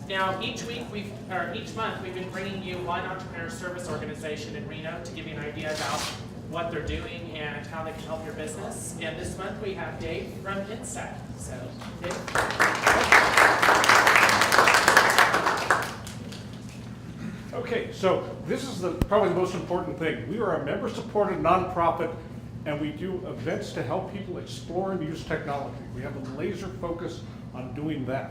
Now, each month, we've been bringing you one entrepreneur service organization in Reno to give you an idea about what they're doing and how they can help your business. And this month, we have Dave from NCET. So, Dave. Okay, so this is probably the most important thing. We are a member-supported nonprofit, and we do events to help people explore and use technology. We have a laser focus on doing that.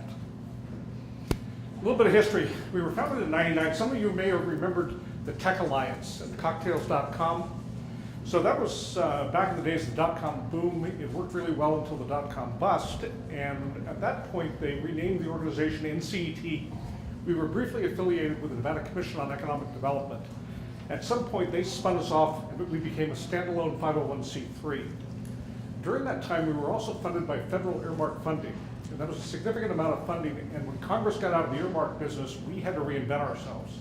A little bit of history. We were founded in '99. Some of you may have remembered the Tech Alliance and cocktails.com. So that was back in the days of the dot-com boom. It worked really well until the dot-com bust. And at that point, they renamed the organization NCET. We were briefly affiliated with the Nevada Commission on Economic Development. At some point, they spun us off, and we became a standalone 501c3. During that time, we were also funded by federal earmark funding. And that was a significant amount of funding, and when Congress got out of the earmark business, we had to reinvent ourselves.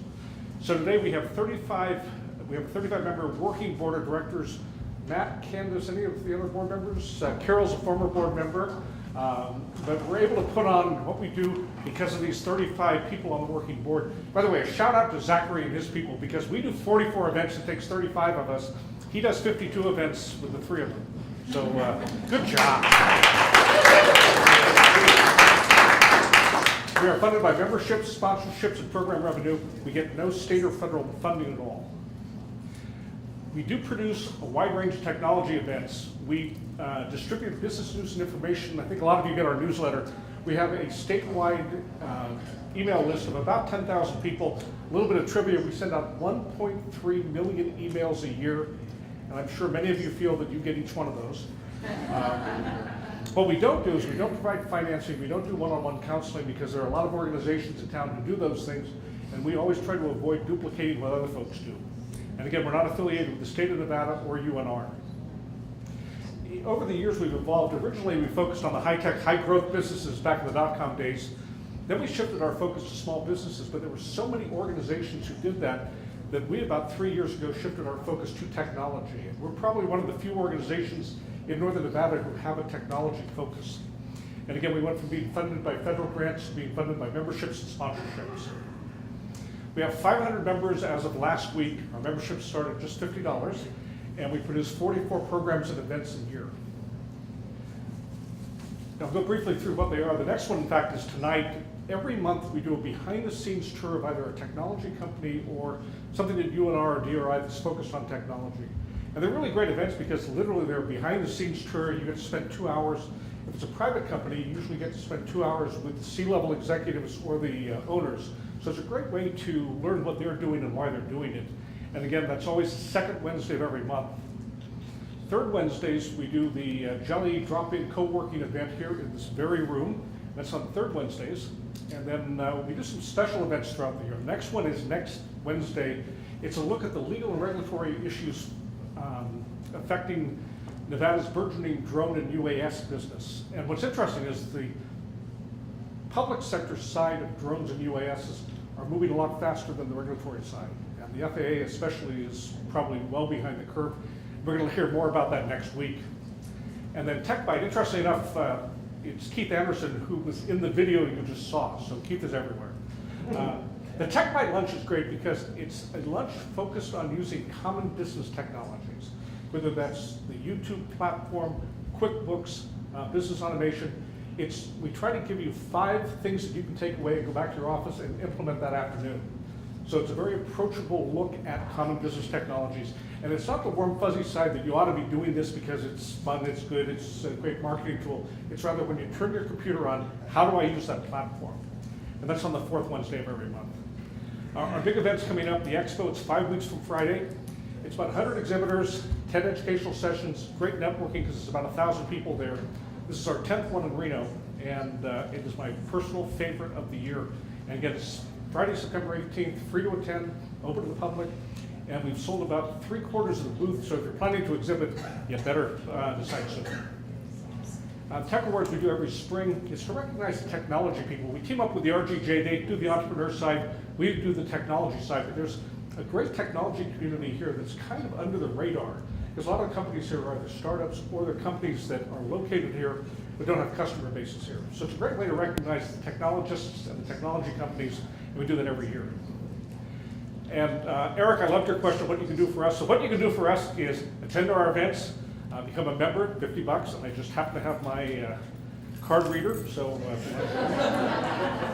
So today we have a 35-member working board of directors. Matt, Candace, any of the other board members? Carol's a former board member. But we're able to put on what we do because of these 35 people on the working board. By the way, a shout out to Zachary and his people, because we do 44 events, it takes 35 of us. He does 52 events with the 3 of them. So good job. We are funded by memberships, sponsorships, and program revenue. We get no state or federal funding at all. We do produce a wide range of technology events. We distribute business news and information. I think a lot of you get our newsletter. We have a statewide email list of about 10,000 people. A little bit of trivia, we send out 1.3 million emails a year, and I'm sure many of you feel that you get each one of those. What we don't do is we don't provide financing, we don't do one-on-one counseling, because there are a lot of organizations in town who do those things, and we always try to avoid duplicating what other folks do. And again, we're not affiliated with the state of Nevada or UNR. Over the years, we've evolved. Originally, we focused on the high-tech, high-growth businesses back in the dot-com days. Then we shifted our focus to small businesses, but there were so many organizations who did that we about 3 years ago shifted our focus to technology. And we're probably one of the few organizations in Northern Nevada who have a technology focus. And again, we went from being funded by federal grants to being funded by memberships and sponsorships. We have 500 members as of last week. Our memberships start at just $50, and we produce 44 programs and events a year. Now, I'll go briefly through what they are. The next one, in fact, is tonight. Every month we do a behind-the-scenes tour of either a technology company or something at UNR or DRI that's focused on technology. And they're really great events because literally they're a behind-the-scenes tour. You get to spend 2 hours. If it's a private company, you usually get to spend 2 hours with the C-level executives or the owners. So it's a great way to learn what they're doing and why they're doing it. And again, that's always the second Wednesday of every month. Third Wednesdays, we do the Jelly Drop-In Co-working event here in this very room. That's on third Wednesdays. And then we do some special events throughout the year. The next one is next Wednesday. It's a look at the legal and regulatory issues affecting Nevada's burgeoning drone and UAS business. And what's interesting is the public sector side of drones and UASs are moving a lot faster than the regulatory side. And the FAA especially is probably well behind the curve. We're going to hear more about that next week. And then TechBite, interestingly enough, it's Keith Anderson who was in the video you just saw, so Keith is everywhere. The TechBite lunch is great because it's a lunch focused on using common business technologies, whether that's the YouTube platform, QuickBooks, business automation. We try to give you 5 things that you can take away and go back to your office and implement that afternoon. So it's a very approachable look at common business technologies. And it's not the warm fuzzy side that you ought to be doing this because it's fun, it's good, it's a great marketing tool. It's rather when you turn your computer on, how do I use that platform? And that's on the 4th Wednesday of every month. Our big event's coming up, the Expo. It's 5 weeks from Friday. It's about 100 exhibitors, 10 educational sessions, great networking because it's about 1,000 people there. This is our 10th one in Reno, and it is my personal favorite of the year. And again, it's Friday, September 18th, free to attend, open to the public, and we've sold about 3/4 of the booth, so if you're planning to exhibit, you better decide soon. Tech Awards we do every spring. It's to recognize the technology people. We team up with the RGJ, they do the entrepreneur side, we do the technology side, but there's a great technology community here that's kind of under the radar. Because a lot of companies here are either startups or they're companies that are located here but don't have customer bases here. So it's a great way to recognize the technologists and the technology companies, and we do that every year. And Eric, I loved your question, what you can do for us. So what you can do for us is attend our events, become a member, $50, and I just happen to have my card reader, so,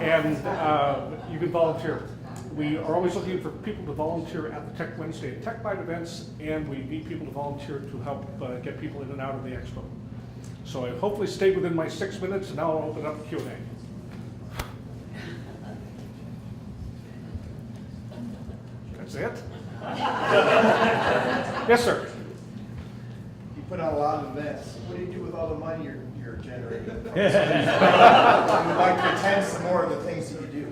and you can volunteer. We are always looking for people to volunteer at the Tech Wednesday and Tech Bite events, and we need people to volunteer to help get people in and out of the expo. So I hopefully stayed within my 6 minutes, and now I'll open up the Q&A. That's it? Yes, sir. You put on a lot of events. What do you do with all the money you're generating? You'd like to attend some more of the things that you do.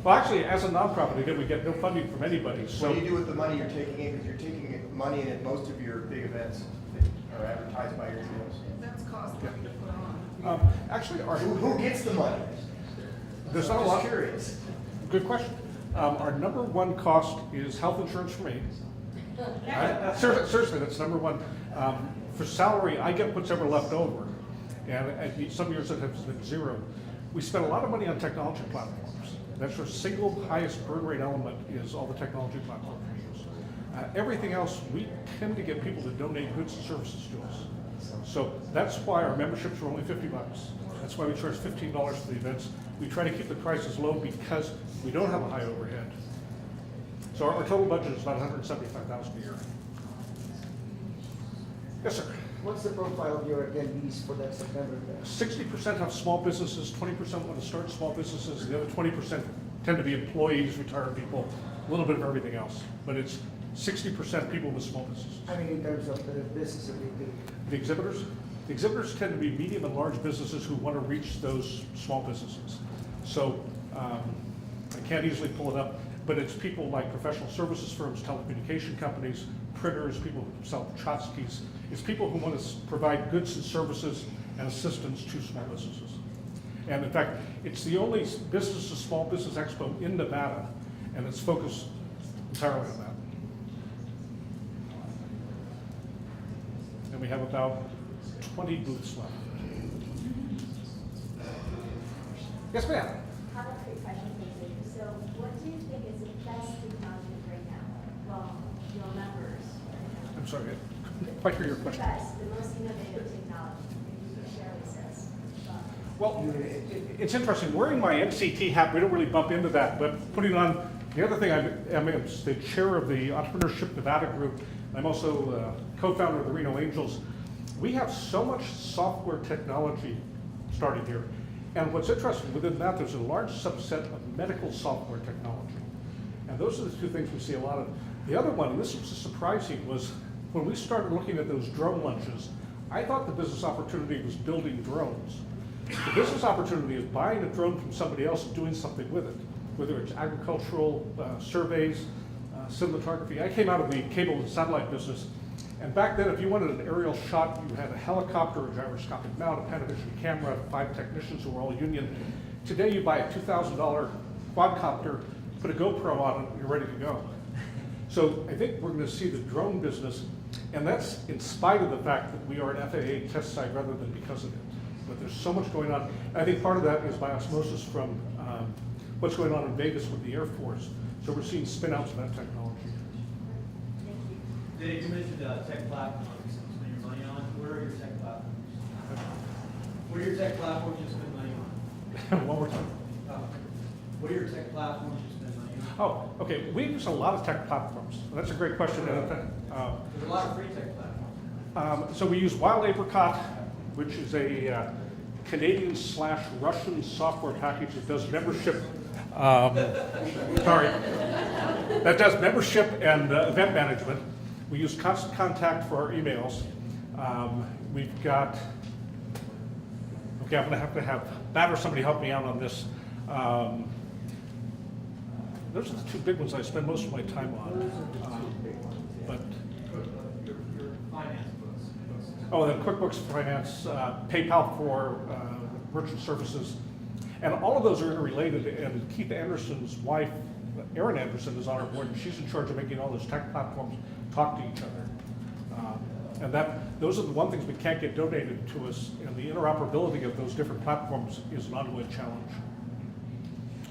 Well, actually, as a nonprofit, again, we get no funding from anybody. So What do you do with the money you're taking in? Because you're taking money in at most of your big events that are advertised by your sales. That's costly to put on. actually, Who gets the money? there's not a I'm lot. just curious. Good question. Our number one cost is health insurance for me. Seriously, that's number one. For salary, I get whatever left over, and some years it has been zero. We spend a lot of money on technology platforms. That's our single highest burn rate element is all the technology platforms we use. Everything else, we tend to get people to donate goods and services to us. So that's why our memberships are only $50. That's why we charge $15 for the events. We try to keep the prices low because we don't have a high overhead. So our total budget is about $175,000 a year. Yes, sir. What's the profile of your attendees for that September event? 60% have small businesses, 20% want to start small businesses, the other 20% tend to be employees, retired people, a little bit of everything else. But it's 60% people with small businesses. I mean, in terms of the business that they do. The exhibitors tend to be medium and large businesses who want to reach those small businesses. So I can't easily pull it up, but it's people like professional services firms, telecommunication companies, printers, people who sell tchotchkes. It's people who want to provide goods and services and assistance to small businesses. And in fact, it's the only business to small business expo in Nevada, and it's focused entirely on that. And we have about 20 booths left. Yes, ma'am. I have a quick question for you. So what do you think is the best technology right now? Well, your members. I'm sorry, I couldn't quite hear your The question. best, the most innovative technology. Maybe you can share with us. Well, it's interesting. Wearing my NCT hat, we don't really bump into that, but putting on, the other thing, I'm the chair of the Entrepreneurship Nevada group. I'm also co-founder of the Reno Angels. We have so much software technology starting here. And what's interesting, within that, there's a large subset of medical software technology. And those are the two things we see a lot of. The other one, and this was surprising, was when we started looking at those drone lunches, I thought the business opportunity was building drones. The business opportunity is buying a drone from somebody else and doing something with it, whether it's agricultural surveys, cinematography. I came out of the cable and satellite business, and back then if you wanted an aerial shot, you had a helicopter, a gyroscopic mount, a Panavision camera, 5 technicians who were all union. Today you buy a $2,000 quadcopter, put a GoPro on it, and you're ready to go. So I think we're going to see the drone business, and that's in spite of the fact that we are an FAA test site rather than because of it. But there's so much going on. And I think part of that is by osmosis from what's going on in Vegas with the Air Force. So we're seeing spin-outs of that technology. Dave, you mentioned tech platforms to spend your money on. Where are your tech platforms? What are your tech platforms you spend money on? One more time. What are your tech platforms you spend money on? Oh, okay. We use a lot of tech platforms. That's a great question. There's a lot of free tech platforms. So we use Wild Apricot, which is a Canadian/Russian software package that does membership. Sorry, that does membership and event management. We use Constant Contact for our emails. We've got. Okay, I'm going to have Matt or somebody help me out on this. Those are the two big ones I spend most of my time on. But Your finance books. oh, then QuickBooks for Finance, PayPal for merchant services, and all of those are interrelated. And Keith Anderson's wife, Erin Anderson, is on our board, and she's in charge of making all those tech platforms talk to each other. And those are the one things we can't get donated to us, and the interoperability of those different platforms is an ongoing challenge.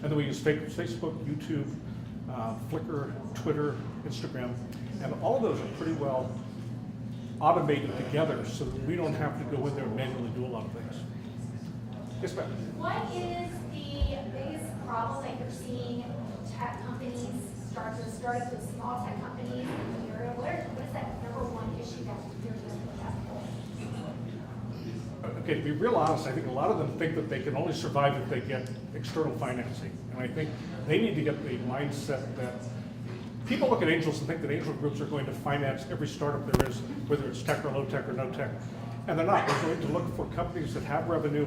And then we use Facebook, YouTube, Flickr, Twitter, Instagram, and all of those are pretty well automated together so that we don't have to go in there and manually do a lot of things. Yes, ma'am. What is the biggest problem that you're seeing tech companies startups with small tech companies in the area? What is that number one issue that you're dealing with? Okay, to be real honest, I think a lot of them think that they can only survive if they get external financing. And I think they need to get the mindset that people look at angels and think that angel groups are going to finance every startup there is, whether it's tech or low tech or no tech. And they're not. They're going to look for companies that have revenue,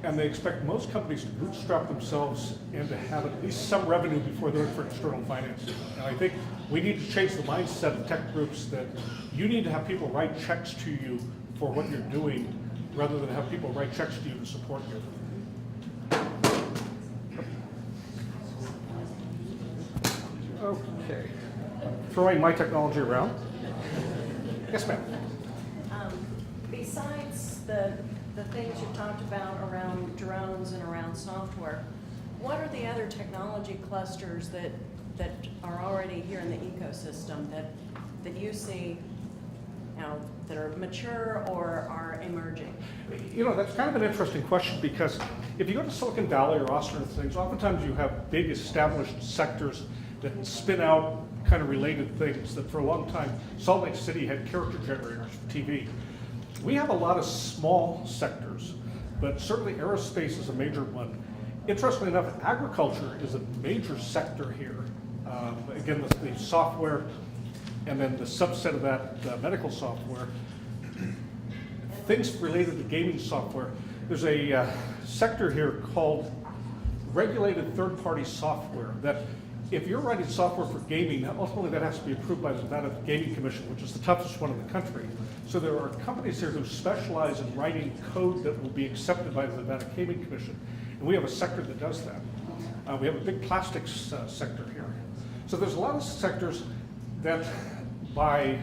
and they expect most companies to bootstrap themselves and to have at least some revenue before they look for external financing. And I think we need to change the mindset of tech groups that you need to have people write checks to you for what you're doing, rather than have people write checks to you to support you. Okay. Throwing my technology around. Yes, ma'am. Besides the things you've talked about around drones and around software, what are the other technology clusters that are already here in the ecosystem that you see now that are mature or are emerging? You know, that's kind of an interesting question, because if you go to Silicon Valley or Austin and things, oftentimes you have big established sectors that spin out kind of related things. That for a long time, Salt Lake City had character generators for TV. We have a lot of small sectors, but certainly aerospace is a major one. Interestingly enough, agriculture is a major sector here. Again, the software, and then the subset of that, medical software. Things related to gaming software. There's a sector here called regulated third-party software that if you're writing software for gaming, ultimately that has to be approved by the Nevada Gaming Commission, which is the toughest one in the country. So there are companies here who specialize in writing code that will be accepted by the Nevada Gaming Commission. And we have a sector that does that. We have a big plastics sector here. So there's a lot of sectors that by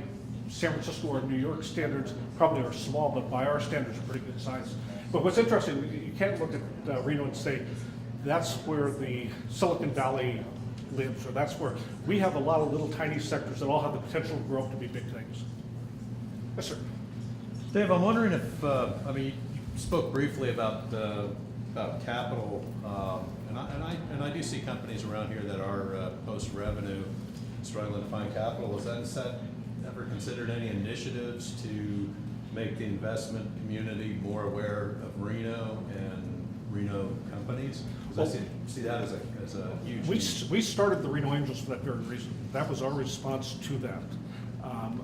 San Francisco or New York standards probably are small, but by our standards are pretty good size. But what's interesting, you can't look at Reno and say, that's where the Silicon Valley lives, or that's where we have a lot of little tiny sectors that all have the potential to grow up to be big things. Yes, sir. Dave, I'm wondering if, I mean, you spoke briefly about capital, and I do see companies around here that are post-revenue struggling to find capital. Has NCET ever considered any initiatives to make the investment community more aware of Reno and Reno companies? Because I see that as a huge need. We started the Reno Angels for that very reason. That was our response to that.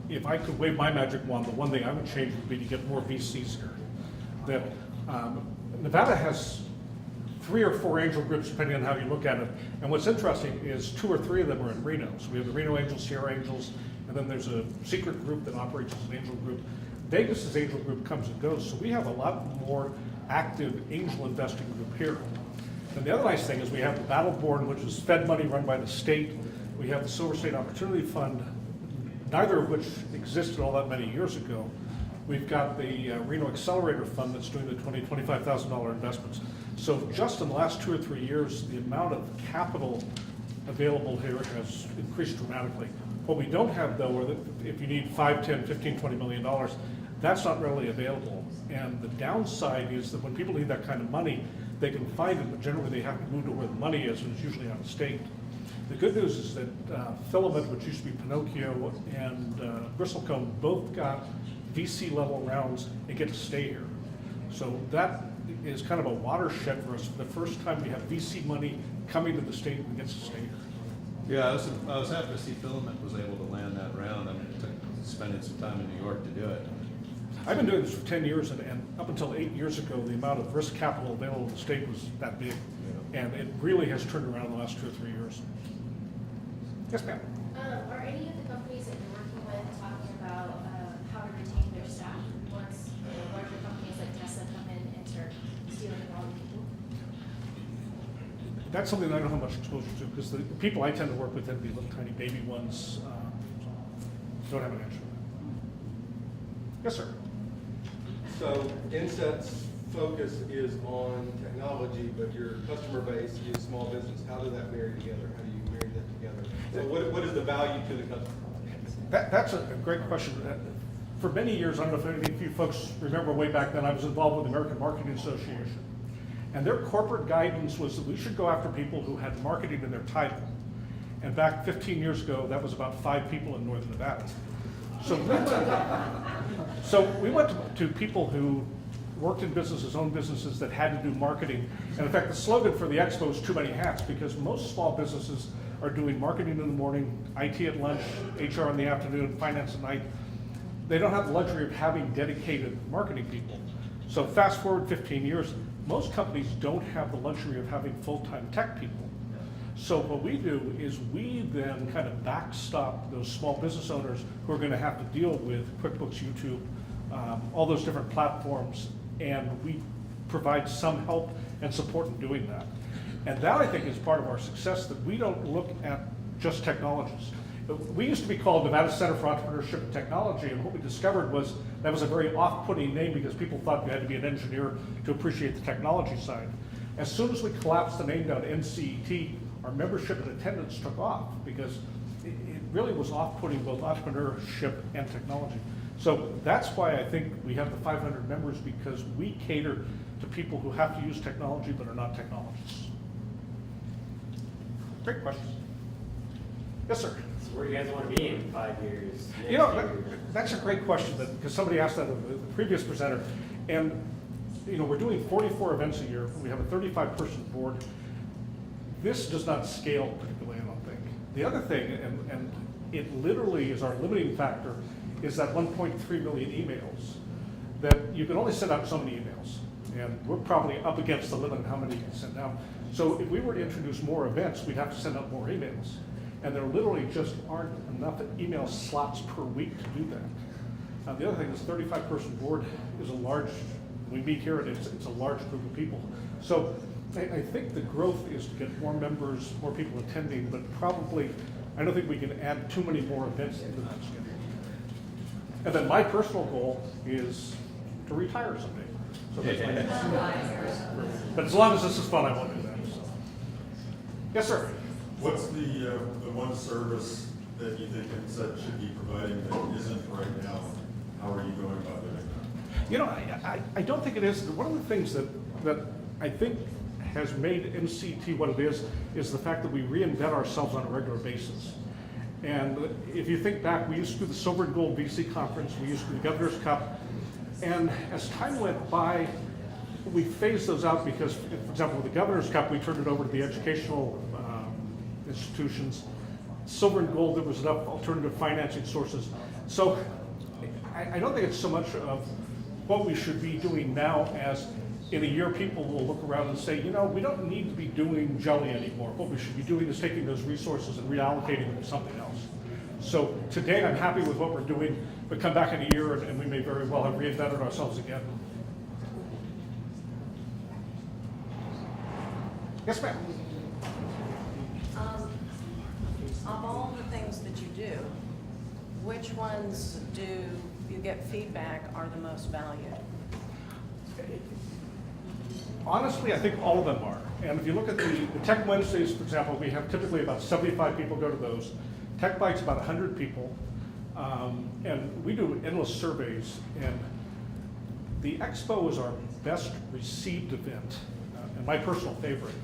If I could wave my magic wand, the one thing I would change would be to get more VCs here. That Nevada has 3 or 4 angel groups, depending on how you look at it. And what's interesting is 2 or 3 of them are in Reno. So we have the Reno Angels, Sierra Angels, and then there's a secret group that operates as an angel group. Vegas's angel group comes and goes, so we have a lot more active angel investing group here. And the other nice thing is we have the Battleborn, which is Fed money run by the state. We have the Silver State Opportunity Fund, neither of which existed all that many years ago. We've got the Reno Accelerator Fund that's doing the $20,000, $25,000 investments. So just in the last 2 or 3 years, the amount of capital available here has increased dramatically. What we don't have, though, are that if you need $5, $10, $15, $20 million, that's not readily available. And the downside is that when people need that kind of money, they can find it, but generally they have to move to where the money is, and it's usually out of state. The good news is that Filament, which used to be Pinocchio, and Bristlecone both got VC level rounds and get to stay here. So that is kind of a watershed for us. For the first time, we have VC money coming to the state and gets to stay here. Yeah, I was happy to see Filament was able to land that round. I mean, it took spending some time in New York to do it. I've been doing this for 10 years, and up until 8 years ago, the amount of risk capital available to the state was that big. Yeah. And it really has turned around in the last 2 or 3 years. Yes, ma'am. Are any of the companies that you're working with talking about how to retain their staff once larger companies like Tesla come in and start stealing all the people? That's something that I don't have much exposure to, because the people I tend to work with tend to be little tiny baby ones. Don't have an answer. Yes, sir. So NCET's focus is on technology, but your customer base is small business. How does that marry together? How do you marry that together? So what is the value to the customer? That's a great question. For many years, I don't know if any of you folks remember way back then, I was involved with the American Marketing Association. And their corporate guidance was that we should go after people who had marketing in their title. And back 15 years ago, that was about 5 people in Northern Nevada. So we went to people who worked in businesses, owned businesses that had to do marketing. And in fact, the slogan for the expo is too many hats, because most small businesses are doing marketing in the morning, IT at lunch, HR in the afternoon, finance at night. They don't have the luxury of having dedicated marketing people. So fast forward 15 years, most companies don't have the luxury of having full-time tech people. So what we do is we then kind of backstop those small business owners who are going to have to deal with QuickBooks, YouTube, all those different platforms, and we provide some help and support in doing that. And that, I think, is part of our success, that we don't look at just technologists. We used to be called Nevada Center for Entrepreneurship and Technology, and what we discovered was that was a very off-putting name because people thought you had to be an engineer to appreciate the technology side. As soon as we collapsed the name down to NCET, our membership and attendance took off because it really was off-putting both entrepreneurship and technology. So that's why I think we have the 500 members, because we cater to people who have to use technology but are not technologists. Great question. Yes, sir. So where do you guys want to be in 5 years? You know, that's a great question, because somebody asked that of the previous presenter. And, you know, we're doing 44 events a year. We have a 35-person board. This does not scale particularly, I don't think. The other thing, and it literally is our limiting factor, is that 1.3 million emails, that you can only send out so many emails. And we're probably up against the limit of how many you can send out. So if we were to introduce more events, we'd have to send out more emails. And there literally just aren't enough email slots per week to do that. The other thing is 35-person board is a large, we meet here and it's a large group of people. So I think the growth is to get more members, more people attending, but probably, I don't think we can add too many more events into that schedule. And then my personal goal is to retire someday. So that's my next. But as long as this is fun, I won't do that. So. Yes, sir. What's the one service that you think NCET should be providing that isn't right now? How are you going about doing that? You know, I don't think it is. One of the things that I think has made NCT what it is the fact that we reinvent ourselves on a regular basis. And if you think back, we used to do the Silver and Gold VC conference, we used to do the Governor's Cup, and as time went by, we phased those out because, for example, with the Governor's Cup, we turned it over to the educational institutions. Silver and Gold, there was enough alternative financing sources. So I don't think it's so much of what we should be doing now as in a year people will look around and say, you know, we don't need to be doing jelly anymore. What we should be doing is taking those resources and reallocating them to something else. So today I'm happy with what we're doing, but come back in a year and we may very well have reinvented ourselves again. Yes, ma'am. Of all the things that you do, which ones do you get feedback are the most valued? Honestly, I think all of them are. And if you look at the Tech Wednesdays, for example, we have typically about 75 people go to those. Tech Bites, about 100 people. And we do endless surveys. And the Expo is our best received event, and my personal favorite.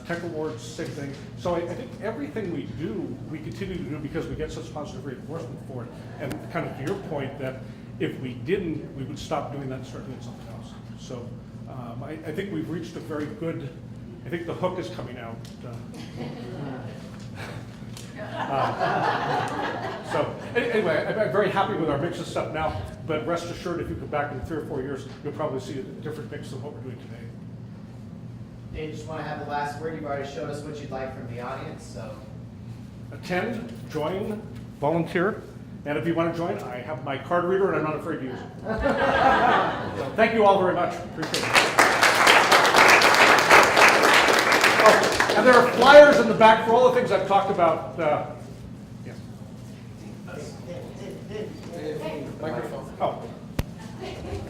Tech Awards, same thing. So I think everything we do, we continue to do because we get such positive reinforcement for it. And kind of to your point that if we didn't, we would stop doing that and start doing something else. So I think we've reached a very good, I think the hook is coming out. So anyway, I'm very happy with our mix of stuff now, but rest assured if you come back in 3 or 4 years, you'll probably see a different mix than what we're doing today. Dave, just want to have the last word. You've already showed us what you'd like from the audience, so. Attend, join, volunteer, and if you want to join, I have my card reader and I'm not afraid to use it. So thank you all very much. Appreciate it. Oh, and there are flyers in the back for all the things I've talked about. Yeah. Microphone. Oh,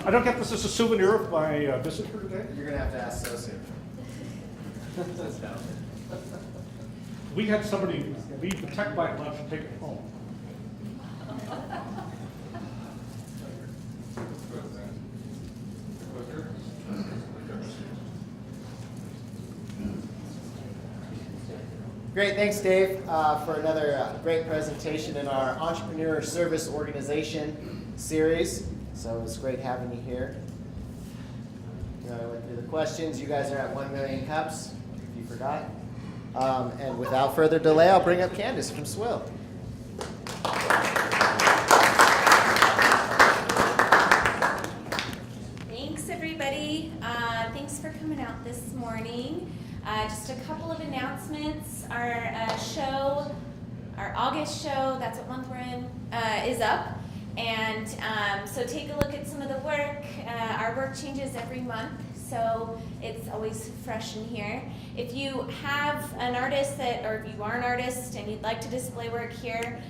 I don't get this as a souvenir of my visit here today. You're gonna have to ask so soon. We had somebody leave the tech bite lunch and take it home. Great, thanks Dave for another great presentation in our Entrepreneur Service Organization series. So it's great having you here. I went through the questions. You guys are at 1 million cups, if you forgot. And without further delay, I'll bring up Candace from Swill. Thanks, everybody. Thanks for coming out this morning. Just a couple of announcements. Our show, our August show, that's what month we're in, is up. And so take a look at some of the work. Our work changes every month, so it's always fresh in here. If you have an artist or if you are an artist and you'd like to display work here,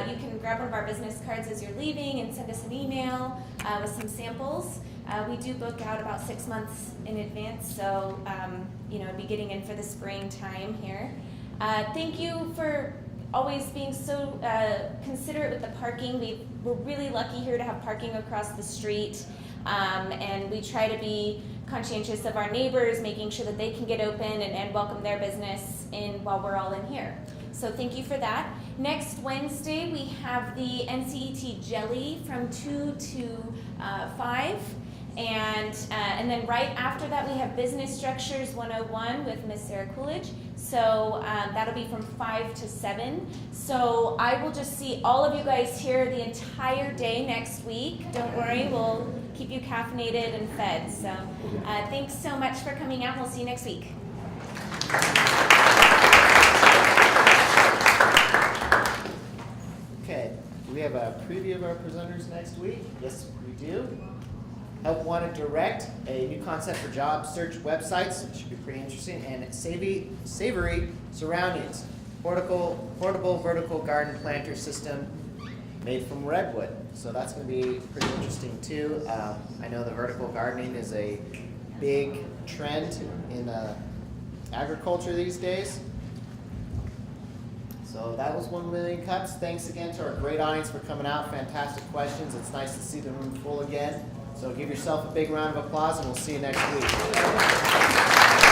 you can grab one of our business cards as you're leaving and send us an email with some samples. We do book out about 6 months in advance, so be getting in for the spring time here. Thank you for always being so considerate with the parking. We're really lucky here to have parking across the street, and we try to be conscientious of our neighbors, making sure that they can get open and welcome their business in while we're all in here. So thank you for that. Next Wednesday, we have the NCET Jelly from 2 to 5. And then right after that, we have Business Structures 101 with Miss Sarah Coolidge. So that'll be from 5 to 7. So I will just see all of you guys here the entire day next week. Don't worry, we'll keep you caffeinated and fed. So thanks so much for coming out. We'll see you next week. Okay, do we have a preview of our presenters next week? Yes, we do. Help Want to Direct, a new concept for job search websites. It should be pretty interesting. And Savory Surroundings, portable vertical garden planter system made from redwood. So that's going to be pretty interesting too. I know the vertical gardening is a big trend in agriculture these days. So that was 1 million cups. Thanks again to our great audience for coming out. Fantastic questions. It's nice to see the room full again. So give yourself a big round of applause and we'll see you next week.